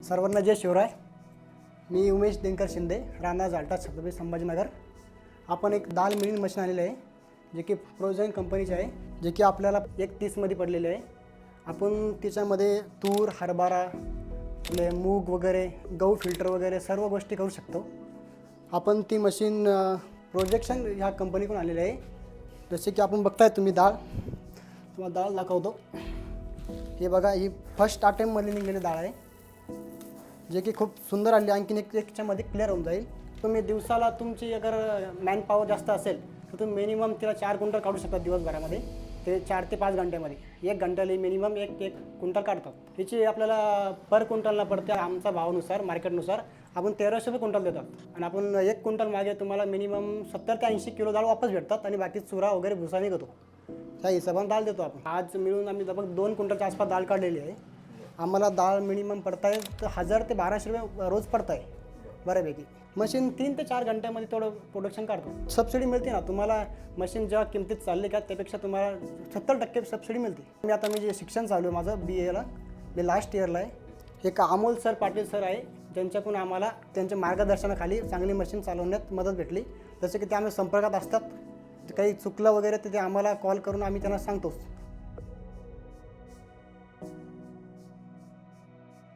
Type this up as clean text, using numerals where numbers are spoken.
सर्वांना जय शिवराय. मी उमेश दिनकर शिंदे, राहणार जालटा, छत्रपती संभाजीनगर. आपण एक दाल मिलिंग मशीन आलेलं आहे, जे की प्रोझेन कंपनीचे आहे, जे की आपल्याला 1:30 पडलेले आहे. आपण त्याच्यामध्ये तूर, हरभरा, आपले मूग वगैरे, गहू फिल्टर वगैरे सर्व गोष्टी करू शकतो. आपण ती मशीन प्रोजेक्शन ह्या कंपनीकडून आलेली आहे. जसे की आपण बघताय तुम्ही तुम्हाला डाळ दाखवतो. हे बघा, ही फर्स्ट अटेम्प्टमध्ये निघलेली डाळ आहे, जे की खूप सुंदर आली. आणखीन एकच्यामध्ये क्लिअर होऊन जाईल. तुम्ही दिवसाला तुमची अगर मॅन पॉवर जास्त असेल तर तुम्ही मिनिमम तिला 4 क्विंटल काढू शकता दिवसभरामध्ये. ते 4 ते 5 घंट्यामध्ये 1 घंट्याला मिनिमम एक क्विंटल काढतात. त्याची आपल्याला पर क्विंटलला पडते. आमचा भावानुसार मार्केटनुसार आपण 1300 रुपये क्विंटल देतात. आणि आपण 1 क्विंटल मागे तुम्हाला मिनिमम 70 ते 80 किलो डाळ वापस भेटतात. आणि बाकी चुरा वगैरे भुसा निघतो, त्या हिशोबाने डाळ देतो आपण. आज मिळून आम्ही जवळ 2 क्विंटलच्या आसपास डाळ काढलेली आहे. आम्हाला डाळ मिनिमम पडताय तर 1000 ते 1200 रुपये रोज पडताय बऱ्यापैकी. मशीन 3 ते 4 घंट्यामध्ये तेवढं प्रोडक्शन काढतो. सबसिडी मिळते ना तुम्हाला. मशीन जेव्हा किमतीत चालली का त्यापेक्षा तुम्हाला 70% सबसिडी मिळते. मी जे शिक्षण चालू आहे माझं BAला, मी लास्ट इयरला आहे. एक अमोल सर पाटील सर आहे, ज्यांच्याकडून आम्हाला त्यांच्या मार्गदर्शनाखाली चांगली मशीन चालवण्यात मदत भेटली. जसं की ते आम्ही संपर्कात असतात. काही चुकलं वगैरे तर ते आम्हाला कॉल करून आम्ही त्यांना सांगतो.